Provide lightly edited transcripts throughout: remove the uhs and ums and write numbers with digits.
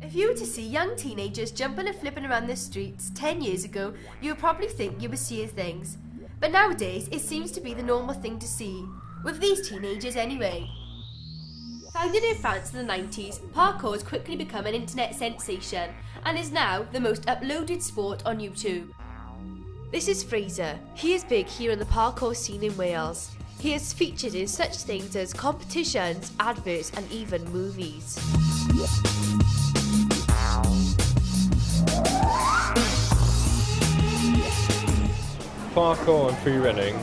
If you were to see young teenagers jumping and flipping around the streets 10 years ago, you would probably think you were seeing things. But nowadays, it seems to be the normal thing to see. With these teenagers anyway. Founded in France in the 90s, parkour has quickly become an internet sensation and is now the most uploaded sport on YouTube. This is Fraser. He is big here in the parkour scene in Wales. He is featured in such things as competitions, adverts and even movies. Parkour and freerunning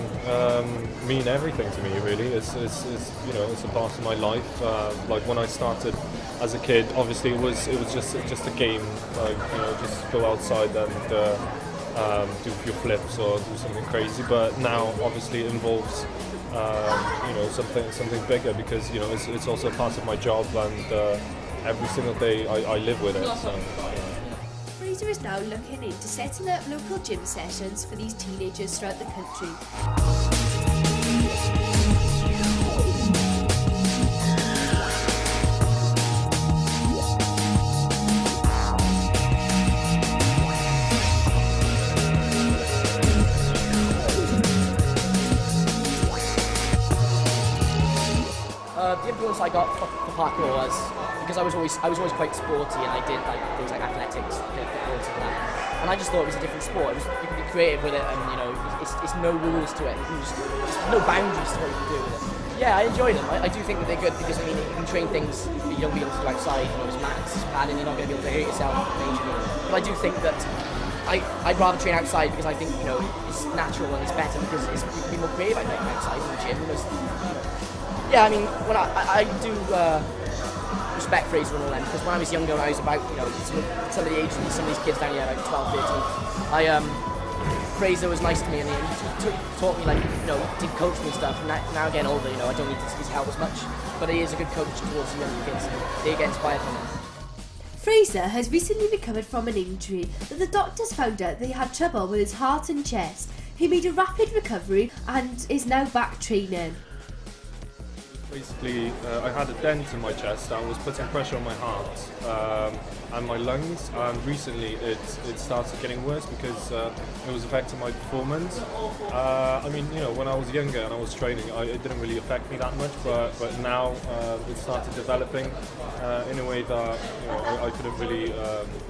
mean everything to me. Really, it's you know, it's a part of my life. Like when I started as a kid, obviously it was just a game. Like, you know, just go outside and do a few flips or do something crazy. But now, obviously, it involves you know, something bigger, because you know it's also a part of my job, and every single day I live with it. So, Fraser is now looking into setting up local gym sessions for these teenagers throughout the country. The influence I got for parkour was because I was always quite sporty, and I did like things like athletics, football, and that. And I just thought it was a different sport. You can be creative with it, and you know, it's no rules to it. You can just no boundaries to what you can do with it. Yeah, I enjoy them. I do think that they're good because, I mean, you can train things that you don't be able to do outside. You know, it's mats, padding, you're not going to be able to hurt yourself majorly. But I do think that I'd rather train outside, because I think, you know, it's natural and it's better, because you can be more creative, I think, outside in the gym. Yeah, I mean, when I do respect Fraser and all them, because when I was younger, I was about, you know, some of the age, some of these kids down here, like 12, 13, Fraser was nice to me, and he taught me, like, you know, did coach me and stuff. And now getting older, you know, I don't need his help as much, but he is a good coach towards the younger kids, and they get inspired from him. Fraser has recently recovered from an injury that the doctors found out that he had trouble with his heart and chest. He made a rapid recovery and is now back training. basically, I had a dent in my chest that was putting pressure on my heart and my lungs, and recently it started getting worse because it was affecting my performance. I mean, you know, when I was younger and I was training, it didn't really affect me that much, but now it started developing in a way that, you know, I couldn't really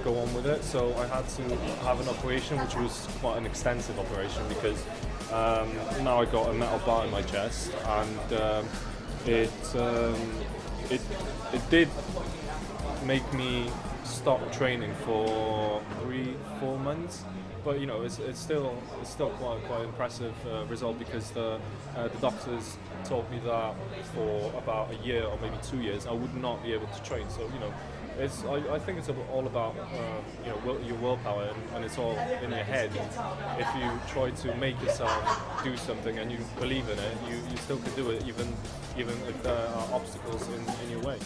go on with it, so I had to have an operation, which was quite an extensive operation, because now I got a metal bar in my chest, and it did make me stop training for 3-4 months. But you know, it's still quite impressive result, because the doctors told me that for about a year or maybe 2 years I would not be able to train. So you know, I think it's all about you know, your willpower, and it's all in your head. If you try to make yourself do something and you believe in it, you still can do it, even if there are obstacles in your way.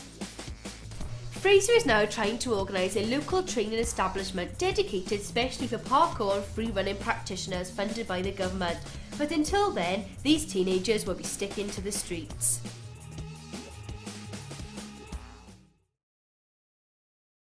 Fraser is now trying to organise a local training establishment dedicated especially for parkour and free running practitioners funded by the government. But until then, these teenagers will be sticking to the streets.